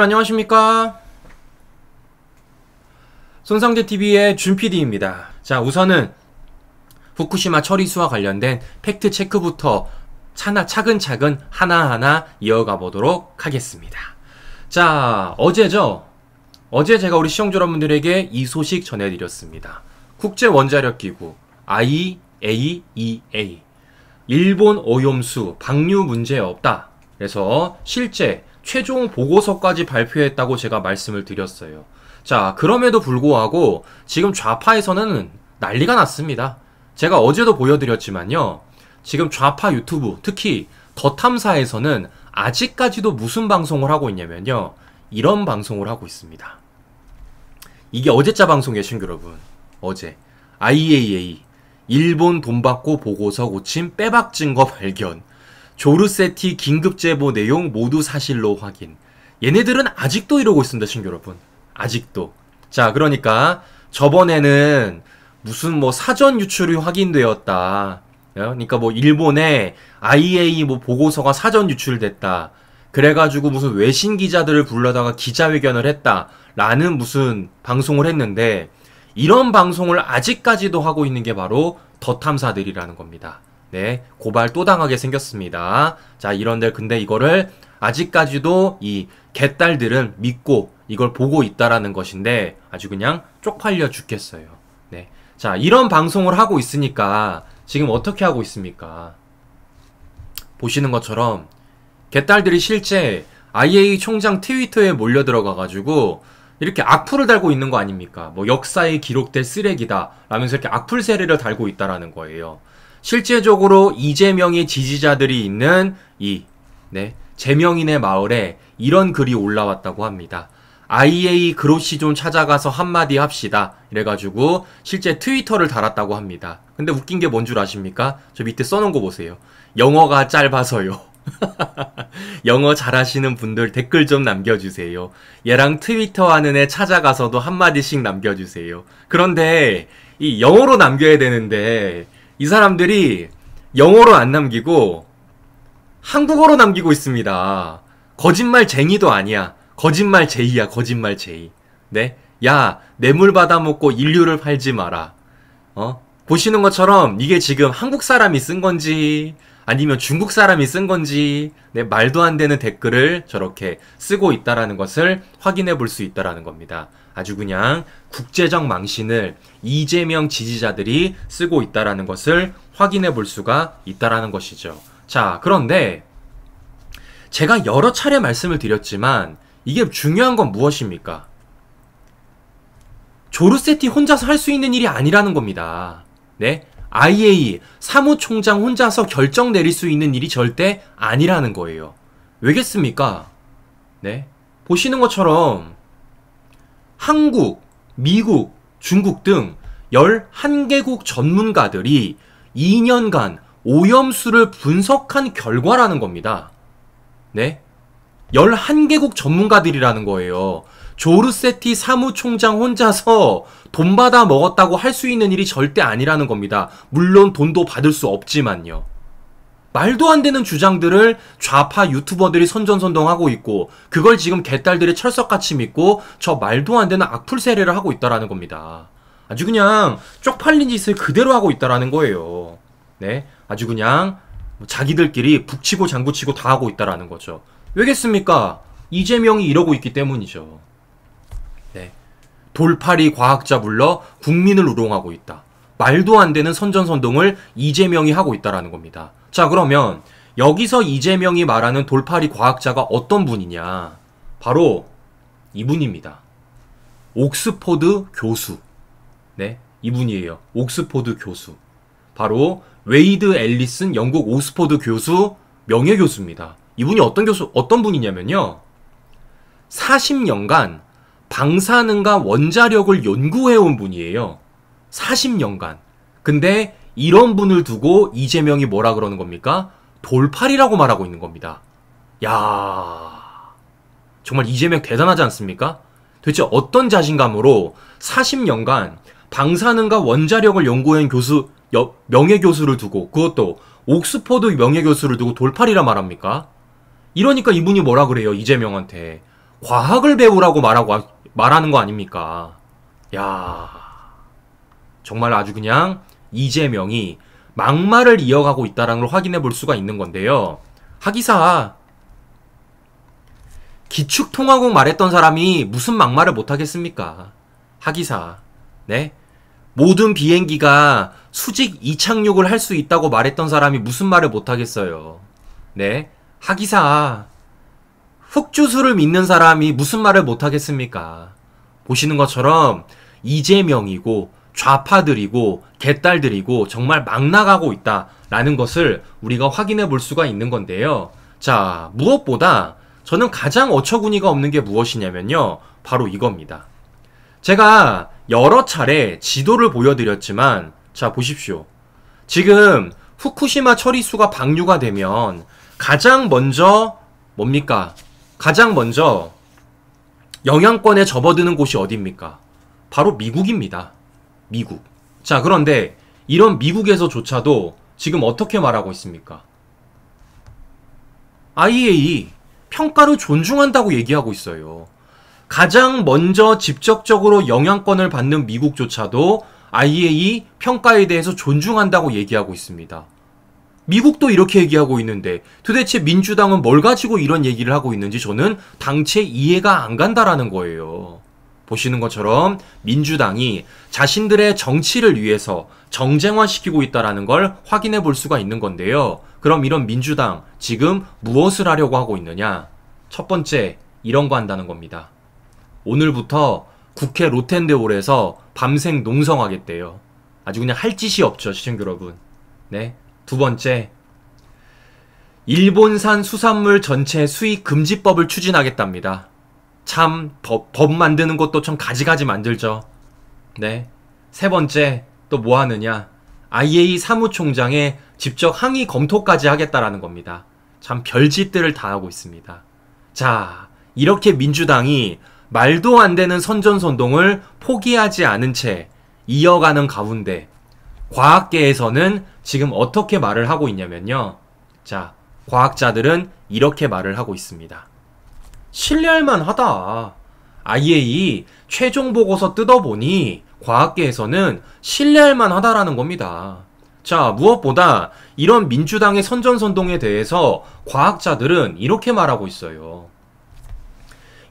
안녕하십니까? 손상대TV의 준PD입니다. 자, 우선은 후쿠시마 처리수와 관련된 팩트 체크부터 차근차근 하나하나 이어가 보도록 하겠습니다. 자, 어제죠? 어제 제가 우리 시청자 여러분들에게 이 소식 전해드렸습니다. 국제원자력기구 IAEA 일본 오염수 방류 문제 없다. 그래서 실제 최종 보고서까지 발표했다고 제가 말씀을 드렸어요. 자, 그럼에도 불구하고 지금 좌파에서는 난리가 났습니다. 제가 어제도 보여드렸지만요. 지금 좌파 유튜브, 특히 더 탐사에서는 아직까지도 무슨 방송을 하고 있냐면요. 이런 방송을 하고 있습니다. 이게 어제자 방송이에요, 친구 여러분. 어제 IAEA 일본 돈 받고 보고서 고침 빼박 증거 발견. 조르세티 긴급제보 내용 모두 사실로 확인. 얘네들은 아직도 이러고 있습니다, 친구 여러분. 아직도. 자, 그러니까 저번에는 무슨 사전 유출이 확인되었다. 그러니까 일본에 IAEA 보고서가 사전 유출됐다. 그래가지고 무슨 외신 기자들을 불러다가 기자회견을 했다. 라는 무슨 방송을 했는데, 이런 방송을 아직까지도 하고 있는 게 바로 더 탐사들이라는 겁니다. 네, 고발 또 당하게 생겼습니다. 자, 이런데 근데 이거를 아직까지도 이 개딸들은 믿고 이걸 보고 있다라는 것인데 아주 그냥 쪽팔려 죽겠어요. 네, 자, 이런 방송을 하고 있으니까 지금 어떻게 하고 있습니까? 보시는 것처럼 개딸들이 실제 IAEA 총장 트위터에 몰려 들어가가지고 이렇게 악플을 달고 있는 거 아닙니까? 역사에 기록될 쓰레기다 라면서 이렇게 악플 세례를 달고 있다라는 거예요. 실제적으로 이재명의 지지자들이 있는 재명인의 마을에 이런 글이 올라왔다고 합니다. IAEA 그로시 좀 찾아가서 한마디 합시다. 이래가지고 실제 트위터를 달았다고 합니다. 근데 웃긴 게 뭔 줄 아십니까? 저 밑에 써놓은 거 보세요. 영어가 짧아서요. 영어 잘하시는 분들 댓글 좀 남겨주세요. 얘랑 트위터 하는 애 찾아가서도 한마디씩 남겨주세요. 그런데 이 영어로 남겨야 되는데 이 사람들이 영어로 안 남기고 한국어로 남기고 있습니다. 거짓말쟁이도 아니야. 거짓말쟁이야, 거짓말쟁이. 네? 야, 뇌물 받아먹고 인류를 팔지 마라. 보시는 것처럼 이게 지금 한국 사람이 쓴 건지 아니면 중국 사람이 쓴 건지 말도 안 되는 댓글을 저렇게 쓰고 있다라는 것을 확인해 볼 수 있다라는 겁니다. 아주 그냥 국제적 망신을 이재명 지지자들이 쓰고 있다라는 것을 확인해 볼 수가 있다라는 것이죠. 자, 그런데 제가 여러 차례 말씀을 드렸지만 이게 중요한 건 무엇입니까? 조르세티 혼자서 할 수 있는 일이 아니라는 겁니다. 네? IAEA 사무총장 혼자서 결정 내릴 수 있는 일이 절대 아니라는 거예요. 왜겠습니까? 네? 보시는 것처럼 한국, 미국, 중국 등 11개국 전문가들이 2년간 오염수를 분석한 결과라는 겁니다. 네? 11개국 전문가들이라는 거예요. 조르세티 사무총장 혼자서 돈 받아 먹었다고 할 수 있는 일이 절대 아니라는 겁니다. 물론 돈도 받을 수 없지만요. 말도 안 되는 주장들을 좌파 유튜버들이 선전선동하고 있고 그걸 지금 개딸들이 철석같이 믿고 저 말도 안 되는 악플 세례를 하고 있다라는 겁니다. 아주 그냥 쪽팔린 짓을 그대로 하고 있다라는 거예요. 네, 아주 그냥 자기들끼리 북치고 장구치고 다 하고 있다라는 거죠. 왜겠습니까? 이재명이 이러고 있기 때문이죠. 네, 돌팔이 과학자 불러 국민을 우롱하고 있다. 말도 안 되는 선전선동을 이재명이 하고 있다라는 겁니다. 자, 그러면 여기서 이재명이 말하는 돌팔이 과학자가 어떤 분이냐? 바로 이분입니다. 옥스퍼드 교수. 네, 이분이에요. 옥스퍼드 교수. 바로 웨이드 앨리슨 영국 옥스퍼드 교수 명예교수입니다. 이분이 어떤 분이냐면요. 40년간 방사능과 원자력을 연구해온 분이에요. 40년간. 근데 이런 분을 두고 이재명이 뭐라 그러는 겁니까? 돌팔이라고 말하고 있는 겁니다. 야, 정말 이재명 대단하지 않습니까? 도대체 어떤 자신감으로 40년간 방사능과 원자력을 연구한 명예교수를 두고, 그것도 옥스퍼드 명예교수를 두고 돌팔이라 말합니까? 이러니까 이분이 뭐라 그래요, 이재명한테. 과학을 배우라고 말하는 거 아닙니까? 야, 정말 아주 그냥 이재명이 막말을 이어가고 있다는 걸 확인해 볼 수가 있는 건데요. 하기사, 기축통화국 말했던 사람이 무슨 막말을 못하겠습니까? 하기사, 네? 모든 비행기가 수직 이착륙을 할 수 있다고 말했던 사람이 무슨 말을 못하겠어요? 네? 하기사, 흑주술을 믿는 사람이 무슨 말을 못하겠습니까? 보시는 것처럼 이재명이고 좌파들이고 개딸들이고 정말 막 나가고 있다라는 것을 우리가 확인해 볼 수가 있는 건데요. 자, 무엇보다 저는 가장 어처구니가 없는 게 무엇이냐면요. 바로 이겁니다. 제가 여러 차례 지도를 보여드렸지만, 자, 보십시오. 지금 후쿠시마 처리수가 방류가 되면 가장 먼저 뭡니까? 가장 먼저 영향권에 접어드는 곳이 어디입니까? 바로 미국입니다. 미국. 자, 그런데 이런 미국에서조차도 지금 어떻게 말하고 있습니까? IAEA 평가를 존중한다고 얘기하고 있어요. 가장 먼저 직접적으로 영향권을 받는 미국조차도 IAEA 평가에 대해서 존중한다고 얘기하고 있습니다. 미국도 이렇게 얘기하고 있는데 도대체 민주당은 뭘 가지고 이런 얘기를 하고 있는지 저는 당체 이해가 안 간다라는 거예요. 보시는 것처럼 민주당이 자신들의 정치를 위해서 정쟁화시키고 있다는 걸 확인해 볼 수가 있는 건데요. 그럼 이런 민주당 지금 무엇을 하려고 하고 있느냐? 첫 번째, 이런 거 한다는 겁니다. 오늘부터 국회 로텐데홀에서 밤생 농성하겠대요. 아주 그냥 할 짓이 없죠, 시청자 여러분. 네. 두 번째, 일본산 수산물 전체 수입 금지법을 추진하겠답니다. 참 법 만드는 것도 참 가지가지 만들죠. 네. 세 번째, 또 뭐 하느냐? IAEA 사무총장에 직접 항의 검토까지 하겠다라는 겁니다. 참 별짓들을 다 하고 있습니다. 자, 이렇게 민주당이 말도 안 되는 선전선동을 포기하지 않은 채 이어가는 가운데 과학계에서는 지금 어떻게 말을 하고 있냐면요. 자, 과학자들은 이렇게 말을 하고 있습니다. 신뢰할 만하다. IAEA 최종 보고서 뜯어보니 과학계에서는 신뢰할 만하다라는 겁니다. 자, 무엇보다 이런 민주당의 선전선동에 대해서 과학자들은 이렇게 말하고 있어요.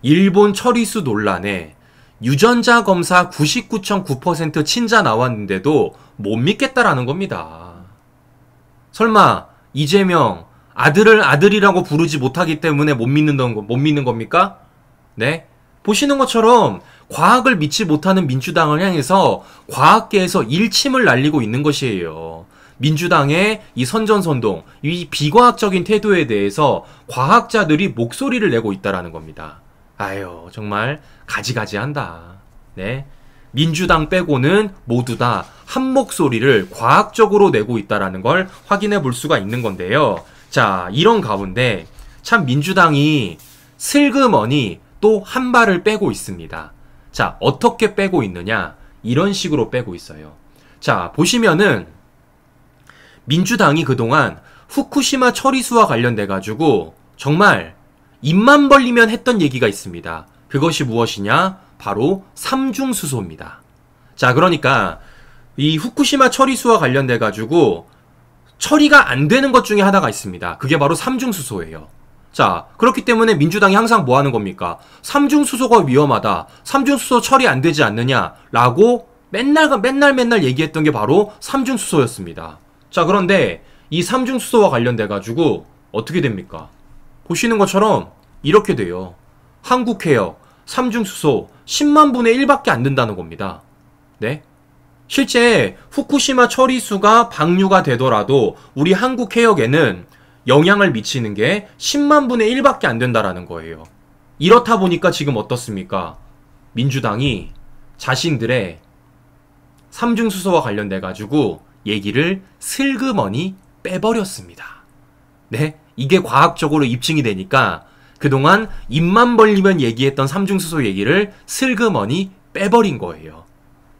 일본 처리수 논란에 유전자 검사 99.9% 친자 나왔는데도 못 믿겠다라는 겁니다. 설마 이재명 아들을 아들이라고 부르지 못하기 때문에 못 믿는 겁니까? 네? 보시는 것처럼 과학을 믿지 못하는 민주당을 향해서 과학계에서 일침을 날리고 있는 것이에요. 민주당의 이 선전선동, 이 비과학적인 태도에 대해서 과학자들이 목소리를 내고 있다라는 겁니다. 아유, 정말 가지가지한다. 네. 민주당 빼고는 모두 다 한 목소리를 과학적으로 내고 있다라는 걸 확인해 볼 수가 있는 건데요. 자, 이런 가운데 참 민주당이 슬그머니 또 한 발을 빼고 있습니다. 자, 어떻게 빼고 있느냐? 이런 식으로 빼고 있어요. 자, 보시면은 민주당이 그동안 후쿠시마 처리수와 관련돼 가지고 정말 입만 벌리면 했던 얘기가 있습니다. 그것이 무엇이냐? 바로 삼중수소입니다. 자, 그러니까 이 후쿠시마 처리수와 관련돼 가지고 처리가 안 되는 것 중에 하나가 있습니다. 그게 바로 삼중수소예요. 자, 그렇기 때문에 민주당이 항상 뭐 하는 겁니까? 삼중수소가 위험하다. 삼중수소 처리 안 되지 않느냐라고 맨날 얘기했던 게 바로 삼중수소였습니다. 자, 그런데 이 삼중수소와 관련돼 가지고 어떻게 됩니까? 보시는 것처럼 이렇게 돼요. 한국해역 삼중수소 10만 분의 1밖에 안 된다는 겁니다. 네? 실제 후쿠시마 처리수가 방류가 되더라도 우리 한국해역에는 영향을 미치는 게 10만 분의 1밖에 안 된다라는 거예요. 이렇다 보니까 지금 어떻습니까? 민주당이 자신들의 삼중수소와 관련돼 가지고 얘기를 슬그머니 빼버렸습니다. 네? 이게 과학적으로 입증이 되니까 그동안 입만 벌리면 얘기했던 삼중수소 얘기를 슬그머니 빼버린 거예요.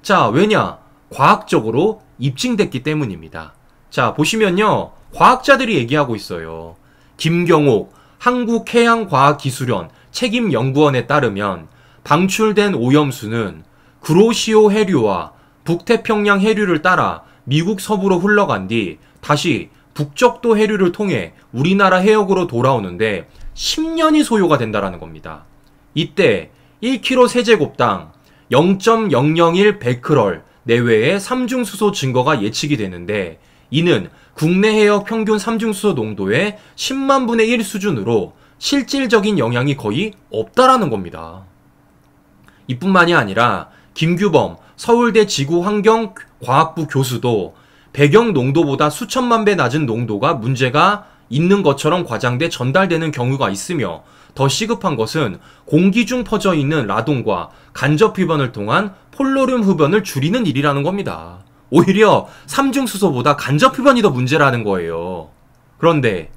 자, 왜냐? 과학적으로 입증됐기 때문입니다. 자, 보시면요. 과학자들이 얘기하고 있어요. 김경옥 한국해양과학기술원 책임연구원에 따르면 방출된 오염수는 구로시오 해류와 북태평양 해류를 따라 미국 서부로 흘러간 뒤 다시 북적도 해류를 통해 우리나라 해역으로 돌아오는데 10년이 소요가 된다라는 겁니다. 이때 1kg 세제곱당 0.001 베크럴 내외의 삼중수소 증거가 예측이 되는데, 이는 국내 해역 평균 삼중수소 농도의 10만 분의 1 수준으로 실질적인 영향이 거의 없다라는 겁니다. 이뿐만이 아니라 김규범 서울대 지구환경과학부 교수도 배경 농도보다 수천만 배 낮은 농도가 문제가 있는 것처럼 과장돼 전달되는 경우가 있으며, 더 시급한 것은 공기 중 퍼져 있는 라돈과 간접 흡연을 통한 폴로륨 흡연을 줄이는 일이라는 겁니다. 오히려 삼중수소보다 간접 흡연이 더 문제라는 거예요. 그런데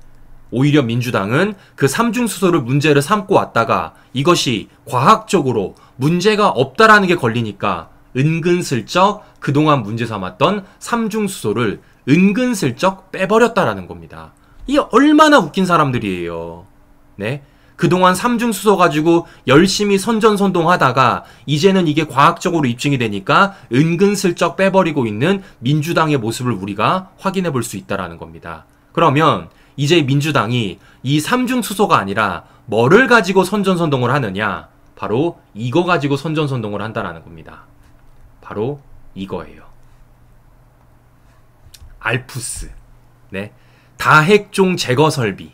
오히려 민주당은 그 삼중수소를 문제를 삼고 왔다가 이것이 과학적으로 문제가 없다라는 게 걸리니까 은근슬쩍 그동안 문제 삼았던 삼중수소를 은근슬쩍 빼버렸다라는 겁니다. 이게 얼마나 웃긴 사람들이에요. 네? 그동안 삼중수소 가지고 열심히 선전선동하다가 이제는 이게 과학적으로 입증이 되니까 은근슬쩍 빼버리고 있는 민주당의 모습을 우리가 확인해 볼 수 있다라는 겁니다. 그러면 이제 민주당이 이 삼중수소가 아니라 뭐를 가지고 선전선동을 하느냐? 바로 이거 가지고 선전선동을 한다라는 겁니다. 바로 이거예요. 알프스. 네. 다핵종 제거 설비.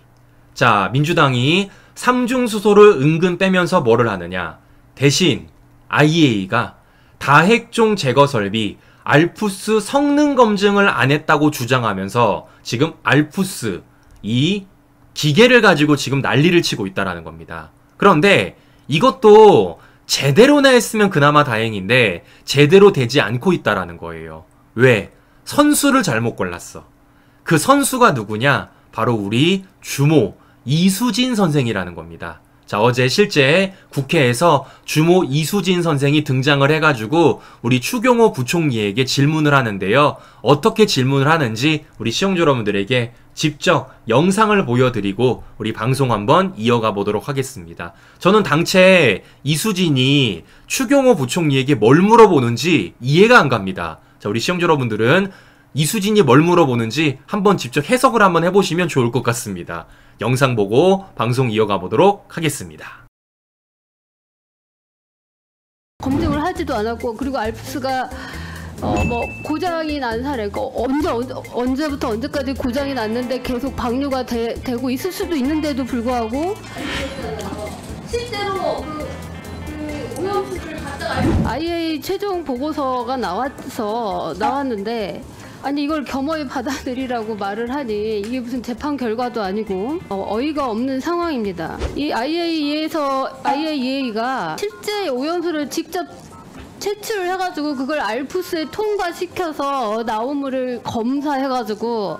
자, 민주당이 삼중수소를 은근 빼면서 뭐를 하느냐? 대신 IAEA가 다핵종 제거 설비 알프스 성능 검증을 안 했다고 주장하면서 지금 알프스 이 기계를 가지고 지금 난리를 치고 있다라는 겁니다. 그런데 이것도 제대로나 했으면 그나마 다행인데 제대로 되지 않고 있다라는 거예요. 왜? 선수를 잘못 골랐어. 그 선수가 누구냐? 바로 우리 주모 이수진 선생이라는 겁니다. 자, 어제 실제 국회에서 주모 이수진 선생이 등장을 해가지고 우리 추경호 부총리에게 질문을 하는데요. 어떻게 질문을 하는지 우리 시청자 여러분들에게 직접 영상을 보여드리고 우리 방송 한번 이어가 보도록 하겠습니다. 저는 당최 이수진이 추경호 부총리에게 뭘 물어보는지 이해가 안 갑니다. 자, 우리 시청자 여러분들은 이수진이 뭘 물어보는지 한번 직접 해석을 한번 해보시면 좋을 것 같습니다. 영상 보고 방송 이어가 보도록 하겠습니다. 검증을 하지도 않았고, 그리고 알프스가 뭐 고장이 난 사례가 언제부터 언제까지 고장이 났는데 계속 방류가 되고 있을 수도 있는데도 불구하고 실제로 그 오염수를 갖다가 IAEA 최종 보고서가 나왔는데, 아니 이걸 겸허히 받아들이라고 말을 하니 이게 무슨 재판 결과도 아니고 어이가 없는 상황입니다. 이 IAEA가 실제 오염수를 직접 채취를 해가지고 그걸 알프스에 통과시켜서 나온 물을 검사해가지고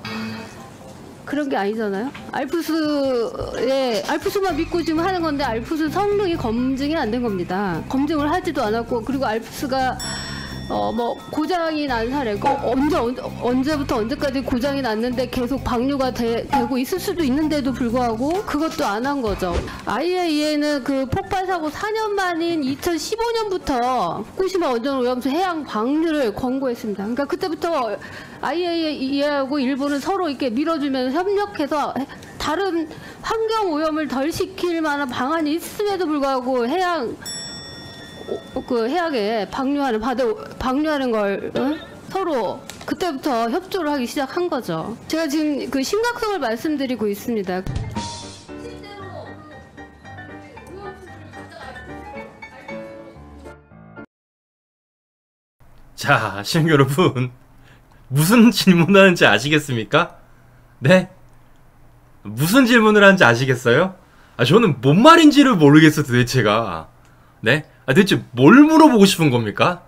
그런 게 아니잖아요. 알프스만 믿고 지금 하는 건데 알프스 성능이 검증이 안 된 겁니다. 검증을 하지도 않았고, 그리고 알프스가 뭐 고장이 난 사례가 언제부터 언제까지 고장이 났는데 계속 방류가 되고 있을 수도 있는데도 불구하고 그것도 안 한 거죠. IAEA는 그 폭발 사고 4년 만인 2015년부터 후쿠시마 원전 오염수 해양 방류를 권고했습니다. 그러니까 그때부터 IAEA하고 일본은 서로 이렇게 밀어주면서 협력해서 다른 환경 오염을 덜 시킬 만한 방안이 있음에도 불구하고 해양에 방류하는 걸 서로 그때부터 협조를 하기 시작한 거죠. 제가 지금 그 심각성을 말씀드리고 있습니다. 자, 시청자 여러분, 무슨 질문을 하는지 아시겠습니까? 네? 무슨 질문을 하는지 아시겠어요? 저는 뭔 말인지를 모르겠어 도대체가. 네? 도대체 뭘 물어보고 싶은 겁니까?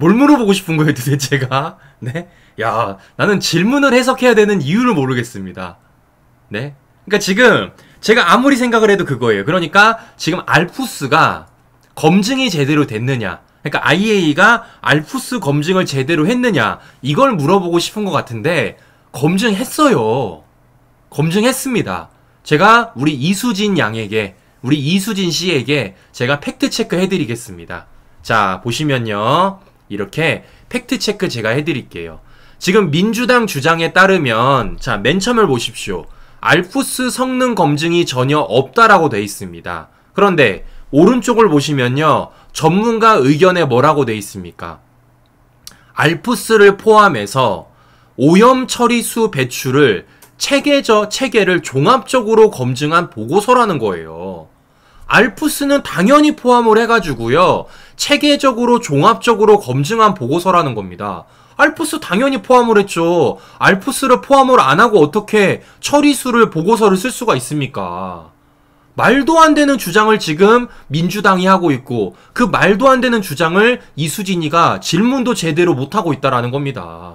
뭘 물어보고 싶은 거예요 도대체가? 네? 야, 나는 질문을 해석해야 되는 이유를 모르겠습니다. 네? 그러니까 지금 제가 아무리 생각을 해도 그거예요. 그러니까 지금 알프스가 검증이 제대로 됐느냐, 그러니까 IAEA가 알프스 검증을 제대로 했느냐, 이걸 물어보고 싶은 것 같은데 검증했어요. 검증했습니다. 제가 우리 이수진 양에게 우리 이수진 씨에게 제가 팩트체크 해드리겠습니다. 자, 보시면요. 이렇게 팩트체크 제가 해드릴게요. 지금 민주당 주장에 따르면, 자, 맨 처음을 보십시오. 알프스 성능 검증이 전혀 없다라고 돼 있습니다. 그런데 오른쪽을 보시면요. 전문가 의견에 뭐라고 돼 있습니까? 알프스를 포함해서 오염 처리수 배출을 체계를 종합적으로 검증한 보고서라는 거예요. 알프스는 당연히 포함을 해가지고요. 체계적으로 종합적으로 검증한 보고서라는 겁니다. 알프스 당연히 포함을 했죠. 알프스를 포함을 안 하고 어떻게 처리수를 보고서를 쓸 수가 있습니까? 말도 안 되는 주장을 지금 민주당이 하고 있고 그 말도 안 되는 주장을 이수진이가 질문도 제대로 못하고 있다라는 겁니다.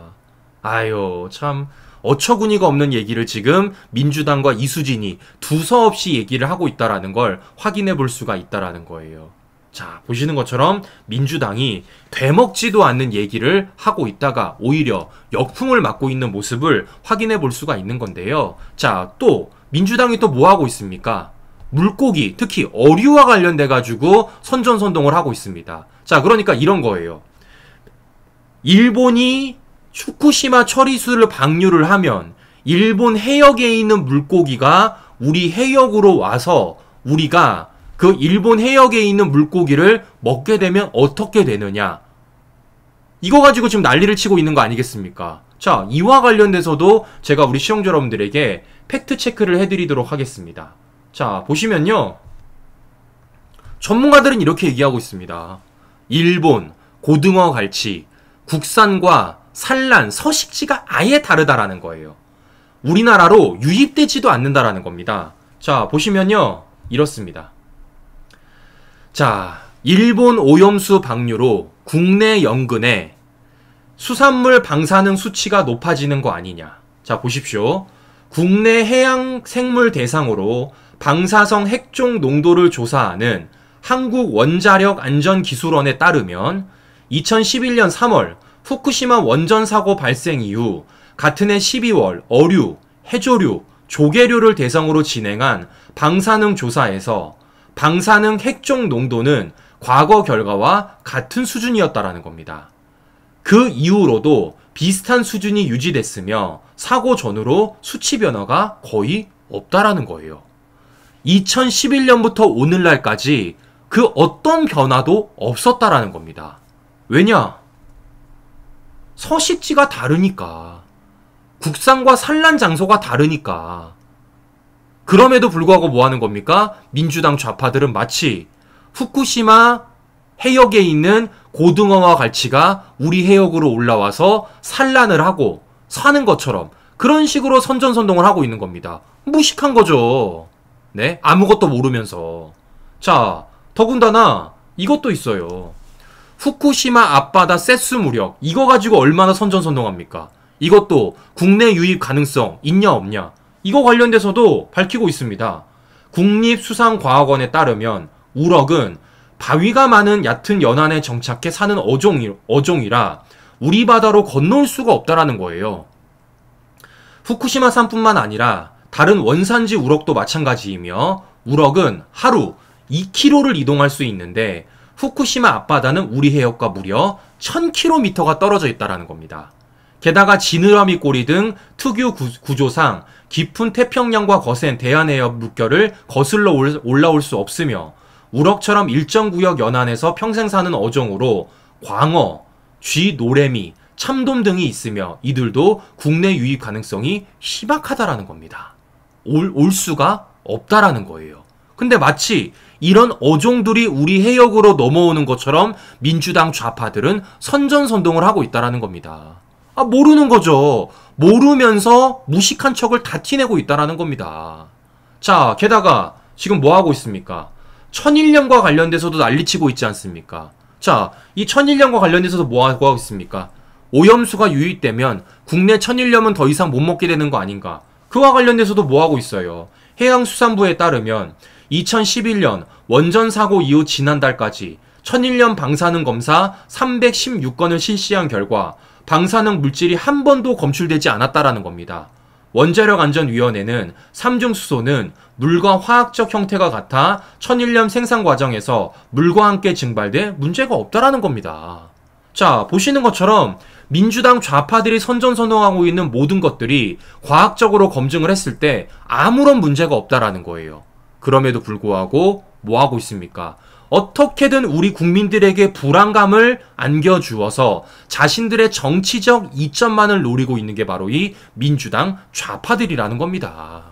아유, 참 어처구니가 없는 얘기를 지금 민주당과 이수진이 두서없이 얘기를 하고 있다라는 걸 확인해 볼 수가 있다라는 거예요. 자, 보시는 것처럼 민주당이 되먹지도 않는 얘기를 하고 있다가 오히려 역풍을 맞고 있는 모습을 확인해 볼 수가 있는 건데요. 자, 또 민주당이 또 뭐 하고 있습니까? 물고기, 특히 어류와 관련돼 가지고 선전선동을 하고 있습니다. 자, 그러니까 이런 거예요. 일본이 후쿠시마 처리수를 방류를 하면 일본 해역에 있는 물고기가 우리 해역으로 와서 우리가 그 일본 해역에 있는 물고기를 먹게 되면 어떻게 되느냐. 이거 가지고 지금 난리를 치고 있는 거 아니겠습니까? 자, 이와 관련돼서도 제가 우리 시청자 여러분들에게 팩트 체크를 해드리도록 하겠습니다. 자, 보시면요. 전문가들은 이렇게 얘기하고 있습니다. 일본, 고등어 갈치, 국산과 산란, 서식지가 아예 다르다라는 거예요. 우리나라로 유입되지도 않는다라는 겁니다. 자, 보시면요. 이렇습니다. 자, 일본 오염수 방류로 국내 연근에 수산물 방사능 수치가 높아지는 거 아니냐. 자, 보십시오. 국내 해양 생물 대상으로 방사성 핵종 농도를 조사하는 한국원자력안전기술원에 따르면 2011년 3월 후쿠시마 원전 사고 발생 이후 같은 해 12월 어류, 해조류, 조개류를 대상으로 진행한 방사능 조사에서 방사능 핵종 농도는 과거 결과와 같은 수준이었다라는 겁니다. 그 이후로도 비슷한 수준이 유지됐으며 사고 전후로 수치 변화가 거의 없다라는 거예요. 2011년부터 오늘날까지 그 어떤 변화도 없었다라는 겁니다. 왜냐? 서식지가 다르니까. 국산과 산란 장소가 다르니까. 그럼에도 불구하고 뭐 하는 겁니까? 민주당 좌파들은 마치 후쿠시마 해역에 있는 고등어와 갈치가 우리 해역으로 올라와서 산란을 하고 사는 것처럼 그런 식으로 선전선동을 하고 있는 겁니다. 무식한 거죠. 네? 아무것도 모르면서. 자, 더군다나 이것도 있어요. 후쿠시마 앞바다 세수 무력. 이거 가지고 얼마나 선전선동합니까? 이것도 국내 유입 가능성 있냐 없냐. 이거 관련돼서도 밝히고 있습니다. 국립수산과학원에 따르면 우럭은 바위가 많은 얕은 연안에 정착해 사는 어종이라 우리 바다로 건너올 수가 없다라는 거예요. 후쿠시마산뿐만 아니라 다른 원산지 우럭도 마찬가지이며 우럭은 하루 2km를 이동할 수 있는데 후쿠시마 앞바다는 우리 해역과 무려 1000km가 떨어져 있다는 겁니다. 게다가 지느러미 꼬리 등 특유 구조상 깊은 태평양과 거센 대한해역 물결을 거슬러 올라올 수 없으며 우럭처럼 일정 구역 연안에서 평생 사는 어종으로 광어, 쥐, 노래미, 참돔 등이 있으며 이들도 국내 유입 가능성이 희박하다라는 겁니다. 올 수가 없다라는 거예요. 근데 마치 이런 어종들이 우리 해역으로 넘어오는 것처럼 민주당 좌파들은 선전선동을 하고 있다라는 겁니다. 아, 모르는 거죠. 모르면서 무식한 척을 다 티내고 있다라는 겁니다. 자, 게다가 지금 뭐 하고 있습니까? 천일염과 관련돼서도 난리치고 있지 않습니까? 자, 이 천일염과 관련돼서도 뭐 하고 있습니까? 오염수가 유입되면 국내 천일염은 더 이상 못 먹게 되는 거 아닌가? 그와 관련돼서도 뭐 하고 있어요? 해양수산부에 따르면 2011년 원전 사고 이후 지난달까지 천일염 방사능 검사 316건을 실시한 결과 방사능 물질이 한 번도 검출되지 않았다라는 겁니다. 원자력안전위원회는 삼중수소는 물과 화학적 형태가 같아 천일염 생산 과정에서 물과 함께 증발돼 문제가 없다라는 겁니다. 자, 보시는 것처럼 민주당 좌파들이 선전선동하고 있는 모든 것들이 과학적으로 검증을 했을 때 아무런 문제가 없다라는 거예요. 그럼에도 불구하고 뭐 하고 있습니까? 어떻게든 우리 국민들에게 불안감을 안겨주어서 자신들의 정치적 이점만을 노리고 있는 게 바로 이 민주당 좌파들이라는 겁니다.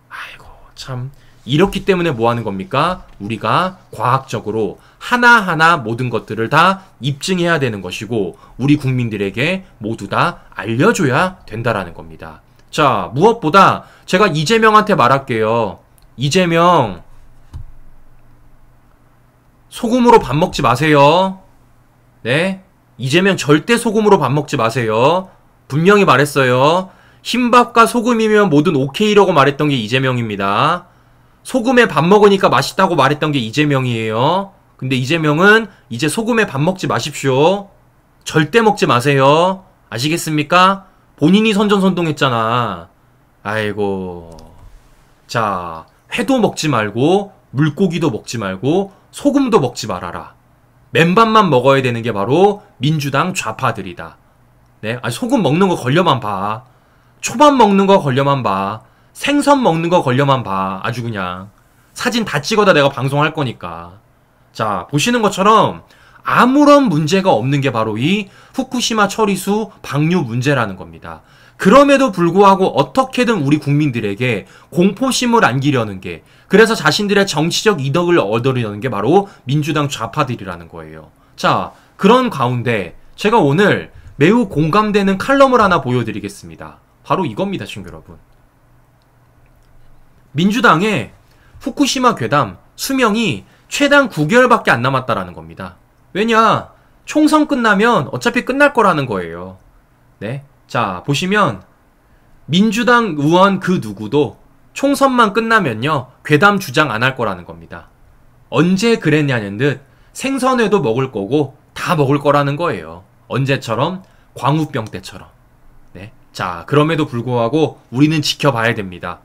아이고 참, 이렇기 때문에 뭐 하는 겁니까? 우리가 과학적으로 하나하나 모든 것들을 다 입증해야 되는 것이고 우리 국민들에게 모두 다 알려줘야 된다라는 겁니다. 자, 무엇보다 제가 이재명한테 말할게요. 이재명, 소금으로 밥 먹지 마세요. 네? 이재명 절대 소금으로 밥 먹지 마세요. 분명히 말했어요. 흰밥과 소금이면 뭐든 오케이라고 말했던 게 이재명입니다. 소금에 밥 먹으니까 맛있다고 말했던 게 이재명이에요. 근데 이재명은 이제 소금에 밥 먹지 마십시오. 절대 먹지 마세요. 아시겠습니까? 본인이 선전선동했잖아. 아이고. 자, 회도 먹지 말고 물고기도 먹지 말고 소금도 먹지 말아라. 맨밥만 먹어야 되는 게 바로 민주당 좌파들이다. 네? 아니, 소금 먹는 거 걸려만 봐. 초밥 먹는 거 걸려만 봐. 생선 먹는 거 걸려만 봐. 아주 그냥 사진 다 찍어다 내가 방송할 거니까. 자, 보시는 것처럼 아무런 문제가 없는 게 바로 이 후쿠시마 처리수 방류 문제라는 겁니다. 그럼에도 불구하고 어떻게든 우리 국민들에게 공포심을 안기려는 게, 그래서 자신들의 정치적 이덕을 얻으려는 게 바로 민주당 좌파들이라는 거예요. 자, 그런 가운데 제가 오늘 매우 공감되는 칼럼을 하나 보여드리겠습니다. 바로 이겁니다, 친구 여러분. 민주당의 후쿠시마 괴담 수명이 최단 9개월밖에 안 남았다라는 겁니다. 왜냐? 총선 끝나면 어차피 끝날 거라는 거예요. 네. 자, 보시면 민주당 의원 그 누구도 총선만 끝나면요 괴담 주장 안 할 거라는 겁니다. 언제 그랬냐는 듯 생선회도 먹을 거고 다 먹을 거라는 거예요. 언제처럼? 광우병 때처럼. 네. 자, 그럼에도 불구하고 우리는 지켜봐야 됩니다.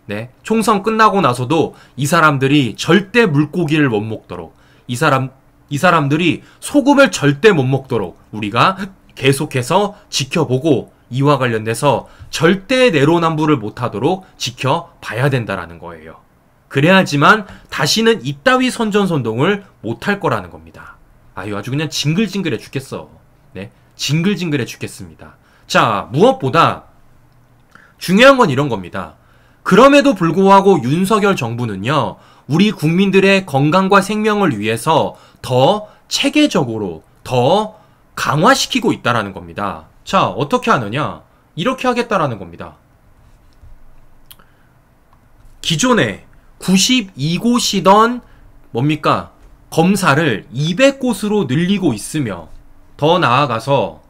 네. 총선 끝나고 나서도 이 사람들이 절대 물고기를 못 먹도록, 이 사람들이 소금을 절대 못 먹도록 우리가 계속해서 지켜보고 이와 관련돼서 절대 내로남불을 못하도록 지켜봐야 된다라는 거예요. 그래야지만 다시는 이따위 선전선동을 못할 거라는 겁니다. 아주 그냥 징글징글해 죽겠어. 네, 징글징글해 죽겠습니다. 자, 무엇보다 중요한 건 이런 겁니다. 그럼에도 불구하고 윤석열 정부는요, 우리 국민들의 건강과 생명을 위해서 더 체계적으로 더 강화시키고 있다라는 겁니다. 자, 어떻게 하느냐? 이렇게 하겠다라는 겁니다. 기존에 92곳이던 뭡니까? 검사를 200곳으로 늘리고 있으며, 더 나아가서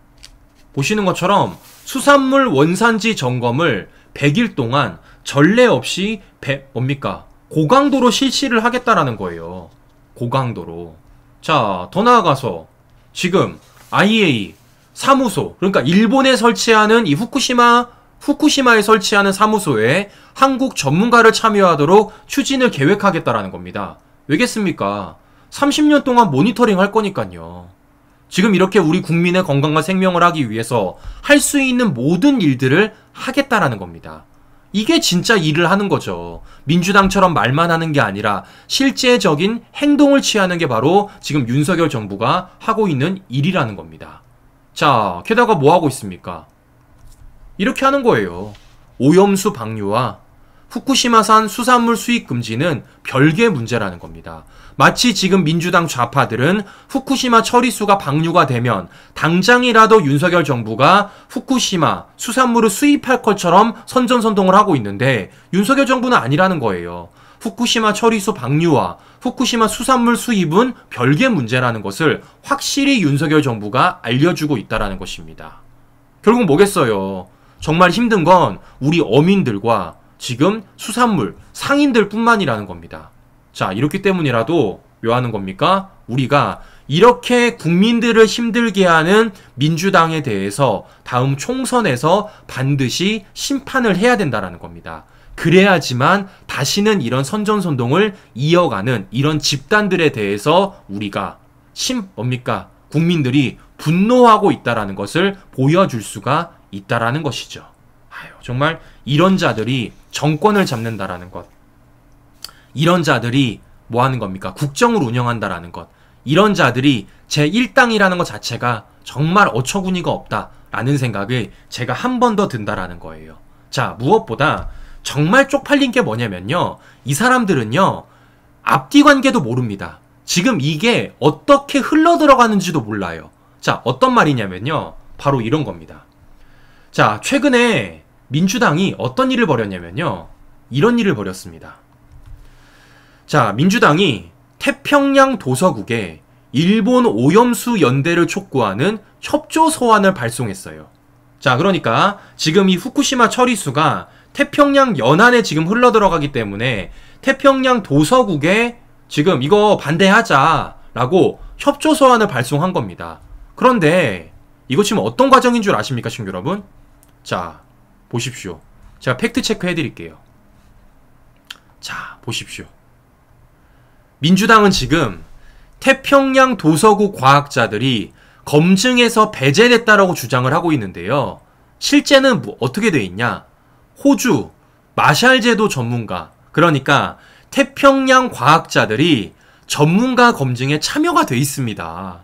보시는 것처럼 수산물 원산지 점검을 100일 동안 전례 없이 뭡니까? 고강도로 실시를 하겠다라는 거예요. 고강도로. 자, 더 나아가서 지금 IAEA 사무소, 그러니까 일본에 설치하는 이 후쿠시마에 설치하는 사무소에 한국 전문가를 참여하도록 추진을 계획하겠다라는 겁니다. 왜겠습니까? 30년 동안 모니터링 할 거니까요. 지금 이렇게 우리 국민의 건강과 생명을 하기 위해서 할 수 있는 모든 일들을 하겠다라는 겁니다. 이게 진짜 일을 하는 거죠. 민주당처럼 말만 하는 게 아니라 실제적인 행동을 취하는 게 바로 지금 윤석열 정부가 하고 있는 일이라는 겁니다. 자, 게다가 뭐 하고 있습니까? 이렇게 하는 거예요. 오염수 방류와 후쿠시마산 수산물 수입 금지는 별개의 문제라는 겁니다. 마치 지금 민주당 좌파들은 후쿠시마 처리수가 방류가 되면 당장이라도 윤석열 정부가 후쿠시마 수산물을 수입할 것처럼 선전선동을 하고 있는데, 윤석열 정부는 아니라는 거예요. 후쿠시마 처리수 방류와 후쿠시마 수산물 수입은 별개의 문제라는 것을 확실히 윤석열 정부가 알려주고 있다는 것입니다. 결국 뭐겠어요? 정말 힘든 건 우리 어민들과 지금 수산물 상인들 뿐만이라는 겁니다. 자, 이렇기 때문이라도 뭐 하는 겁니까? 우리가 이렇게 국민들을 힘들게 하는 민주당에 대해서 다음 총선에서 반드시 심판을 해야 된다라는 겁니다. 그래야지만 다시는 이런 선전선동을 이어가는 이런 집단들에 대해서 우리가 국민들이 분노하고 있다라는 것을 보여줄 수가 있다라는 것이죠. 정말 이런 자들이 정권을 잡는다라는 것. 이런 자들이 뭐 하는 겁니까? 국정을 운영한다라는 것. 이런 자들이 제1당이라는 것 자체가 정말 어처구니가 없다라는 생각을 제가 한 번 더 든다라는 거예요. 자, 무엇보다 정말 쪽팔린 게 뭐냐면요. 이 사람들은요. 앞뒤 관계도 모릅니다. 지금 이게 어떻게 흘러들어가는지도 몰라요. 자, 어떤 말이냐면요. 바로 이런 겁니다. 자, 최근에 민주당이 어떤 일을 벌였냐면요. 이런 일을 벌였습니다. 자, 민주당이 태평양 도서국에 일본 오염수 연대를 촉구하는 협조 서한을 발송했어요. 자, 그러니까 지금 이 후쿠시마 처리수가 태평양 연안에 지금 흘러들어가기 때문에 태평양 도서국에 지금 이거 반대하자라고 협조 서한을 발송한 겁니다. 그런데 이거 지금 어떤 과정인 줄 아십니까, 친구 여러분? 자, 보십시오. 제가 팩트 체크 해드릴게요. 자, 보십시오. 민주당은 지금 태평양 도서국 과학자들이 검증에서 배제됐다라고 주장을 하고 있는데요. 실제는 어떻게 돼 있냐? 호주, 마샬 제도 전문가, 그러니까 태평양 과학자들이 전문가 검증에 참여가 돼 있습니다.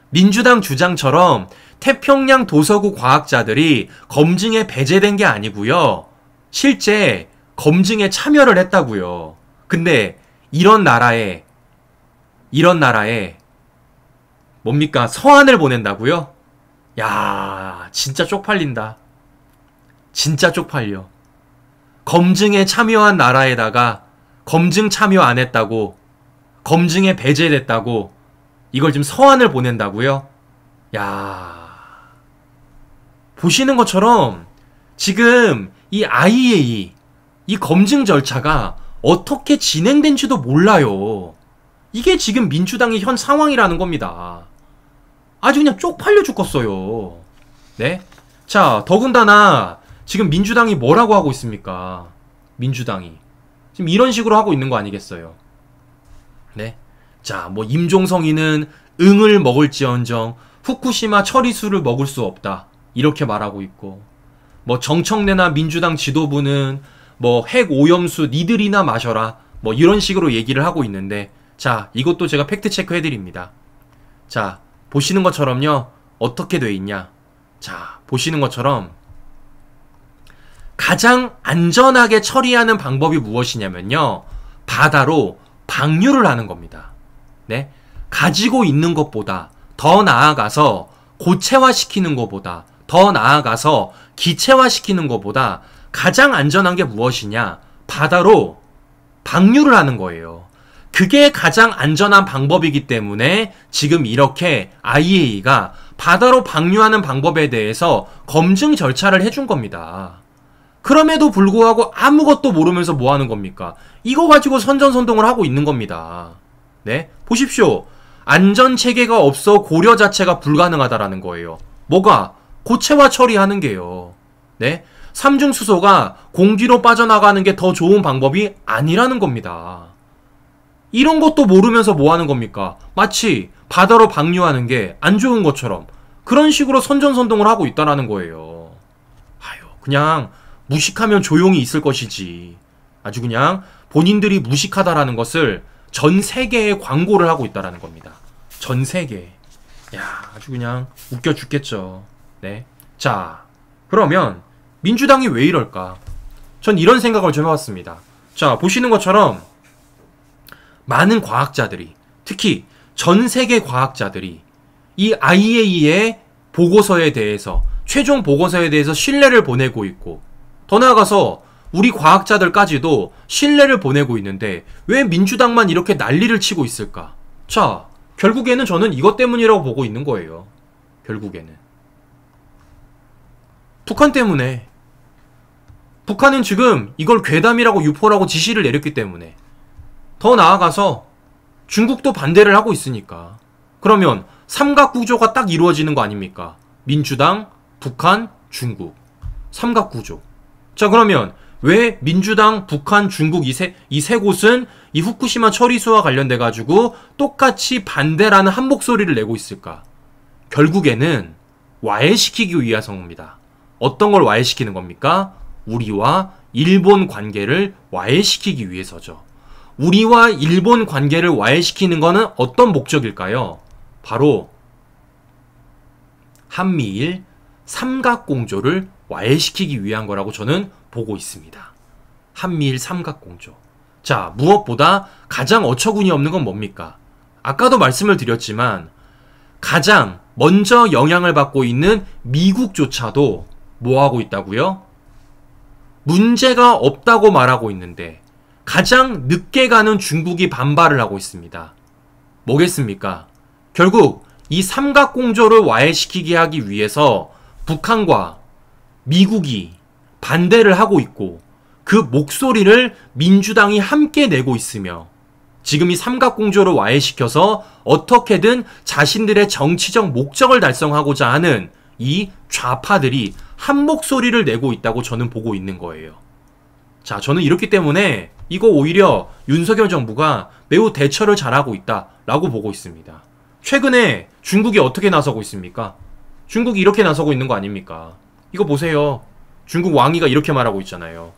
민주당 주장처럼 태평양 도서국 과학자들이 검증에 배제된 게 아니고요. 실제 검증에 참여를 했다고요. 근데 이런 나라에 뭡니까? 서한을 보낸다고요? 야, 진짜 쪽팔린다. 진짜 쪽팔려. 검증에 참여한 나라에다가 검증 참여 안 했다고, 검증에 배제됐다고 이걸 지금 서한을 보낸다고요? 야, 보시는 것처럼 지금 이 IAEA 이 검증 절차가 어떻게 진행된지도 몰라요. 이게 지금 민주당의 현 상황이라는 겁니다. 아주 그냥 쪽팔려 죽겠어요. 네? 자, 더군다나 지금 민주당이 뭐라고 하고 있습니까? 민주당이 지금 이런 식으로 하고 있는 거 아니겠어요? 네? 자, 뭐 임종성이는 응을 먹을지언정 후쿠시마 처리수를 먹을 수 없다, 이렇게 말하고 있고, 뭐 정청래나 민주당 지도부는 뭐 핵 오염수 니들이나 마셔라, 뭐 이런 식으로 얘기를 하고 있는데, 자, 이것도 제가 팩트 체크 해드립니다. 자, 보시는 것처럼요. 어떻게 돼 있냐? 자, 보시는 것처럼 가장 안전하게 처리하는 방법이 무엇이냐면요. 바다로 방류를 하는 겁니다. 네? 가지고 있는 것보다 더 나아가서 고체화시키는 것보다, 더 나아가서 기체화시키는 것보다 가장 안전한 게 무엇이냐? 바다로 방류를 하는 거예요. 그게 가장 안전한 방법이기 때문에 지금 이렇게 IAEA가 바다로 방류하는 방법에 대해서 검증 절차를 해준 겁니다. 그럼에도 불구하고 아무것도 모르면서 뭐 하는 겁니까? 이거 가지고 선전선동을 하고 있는 겁니다. 네? 보십시오. 안전체계가 없어 고려 자체가 불가능하다라는 거예요. 뭐가? 고체화 처리하는 게요. 네? 삼중수소가 공기로 빠져나가는 게 더 좋은 방법이 아니라는 겁니다. 이런 것도 모르면서 뭐 하는 겁니까? 마치 바다로 방류하는 게 안 좋은 것처럼 그런 식으로 선전선동을 하고 있다라는 거예요. 아유, 그냥 무식하면 조용히 있을 것이지. 아주 그냥 본인들이 무식하다라는 것을 전 세계에 광고를 하고 있다라는 겁니다. 전 세계에. 야, 아주 그냥 웃겨 죽겠죠. 네. 자, 그러면 민주당이 왜 이럴까? 전 이런 생각을 좀 해봤습니다. 자, 보시는 것처럼 많은 과학자들이, 특히 전 세계 과학자들이 이 IAEA의 보고서에 대해서, 최종 보고서에 대해서 신뢰를 보내고 있고, 더 나아가서 우리 과학자들까지도 신뢰를 보내고 있는데 왜 민주당만 이렇게 난리를 치고 있을까? 자, 결국에는 저는 이것 때문이라고 보고 있는 거예요. 결국에는 북한 때문에. 북한은 지금 이걸 괴담이라고 유포라고 지시를 내렸기 때문에. 더 나아가서 중국도 반대를 하고 있으니까. 그러면 삼각구조가 딱 이루어지는 거 아닙니까? 민주당, 북한, 중국. 삼각구조. 자, 그러면 왜 민주당, 북한, 중국 이 세 곳은 이 후쿠시마 처리수와 관련돼 가지고 똑같이 반대라는 한 목소리를 내고 있을까? 결국에는 와해시키기 위해서입니다. 어떤 걸 와해시키는 겁니까? 우리와 일본 관계를 와해시키기 위해서죠. 우리와 일본 관계를 와해시키는 것은 어떤 목적일까요? 바로 한미일 삼각공조를 와해시키기 위한 거라고 저는 보고 있습니다. 한미일 삼각공조. 자, 무엇보다 가장 어처구니 없는 건 뭡니까? 아까도 말씀을 드렸지만 가장 먼저 영향을 받고 있는 미국조차도 뭐하고 있다고요? 문제가 없다고 말하고 있는데 가장 늦게 가는 중국이 반발을 하고 있습니다. 뭐겠습니까? 결국 이 삼각공조를 와해시키게 하기 위해서 북한과 미국이 반대를 하고 있고 그 목소리를 민주당이 함께 내고 있으며 지금 이 삼각공조를 와해시켜서 어떻게든 자신들의 정치적 목적을 달성하고자 하는 이 좌파들이 한 목소리를 내고 있다고 저는 보고 있는 거예요. 자, 저는 이렇기 때문에 이거 오히려 윤석열 정부가 매우 대처를 잘하고 있다라고 보고 있습니다. 최근에 중국이 어떻게 나서고 있습니까? 중국이 이렇게 나서고 있는 거 아닙니까? 이거 보세요. 중국 왕이가 이렇게 말하고 있잖아요.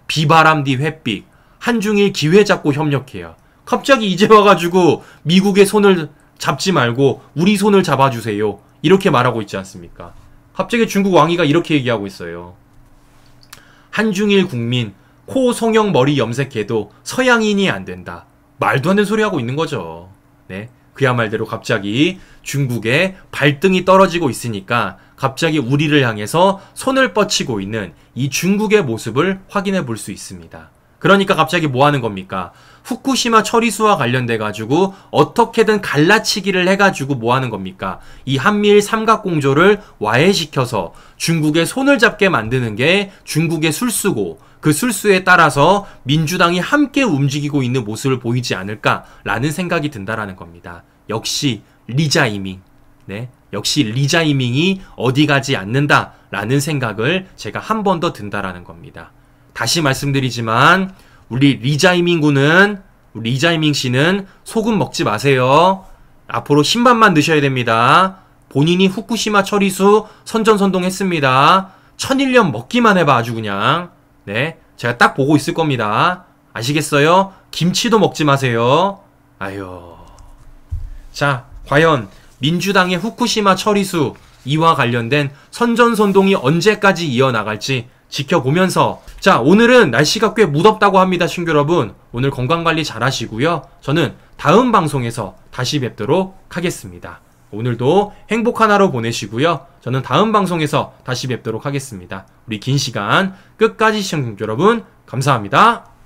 비바람디 횟빛, 한중일 기회 잡고 협력해야. 갑자기 이제 와가지고 미국의 손을 잡지 말고 우리 손을 잡아주세요. 이렇게 말하고 있지 않습니까? 갑자기 중국 왕이가 이렇게 얘기하고 있어요. 한중일 국민 코 송영 머리 염색해도 서양인이 안 된다. 말도 안 되는 소리 하고 있는 거죠. 네, 그야말로 갑자기 중국의 발등이 떨어지고 있으니까 갑자기 우리를 향해서 손을 뻗치고 있는 이 중국의 모습을 확인해 볼 수 있습니다. 그러니까 갑자기 뭐 하는 겁니까? 후쿠시마 처리수와 관련돼 가지고 어떻게든 갈라치기를 해가지고 뭐 하는 겁니까? 이 한미일 삼각공조를 와해시켜서 중국의 손을 잡게 만드는 게 중국의 술수고 그 술수에 따라서 민주당이 함께 움직이고 있는 모습을 보이지 않을까라는 생각이 든다라는 겁니다. 역시 리자이밍. 네, 역시 리자이밍이 어디 가지 않는다라는 생각을 제가 한 번 더 든다라는 겁니다. 다시 말씀드리지만 우리 리자이밍 군은, 우리 리자이밍 씨는 소금 먹지 마세요. 앞으로 흰밥만 드셔야 됩니다. 본인이 후쿠시마 처리수 선전선동했습니다. 1001년 먹기만 해봐 아주 그냥. 네, 제가 딱 보고 있을 겁니다. 아시겠어요? 김치도 먹지 마세요. 아유. 자, 과연 민주당의 후쿠시마 처리수 이와 관련된 선전선동이 언제까지 이어나갈지 지켜보면서, 자, 오늘은 날씨가 꽤 무덥다고 합니다. 친구 여러분, 오늘 건강관리 잘 하시고요. 저는 다음 방송에서 다시 뵙도록 하겠습니다. 오늘도 행복한 하루 보내시고요. 저는 다음 방송에서 다시 뵙도록 하겠습니다. 우리 긴 시간 끝까지 시청자 여러분 감사합니다.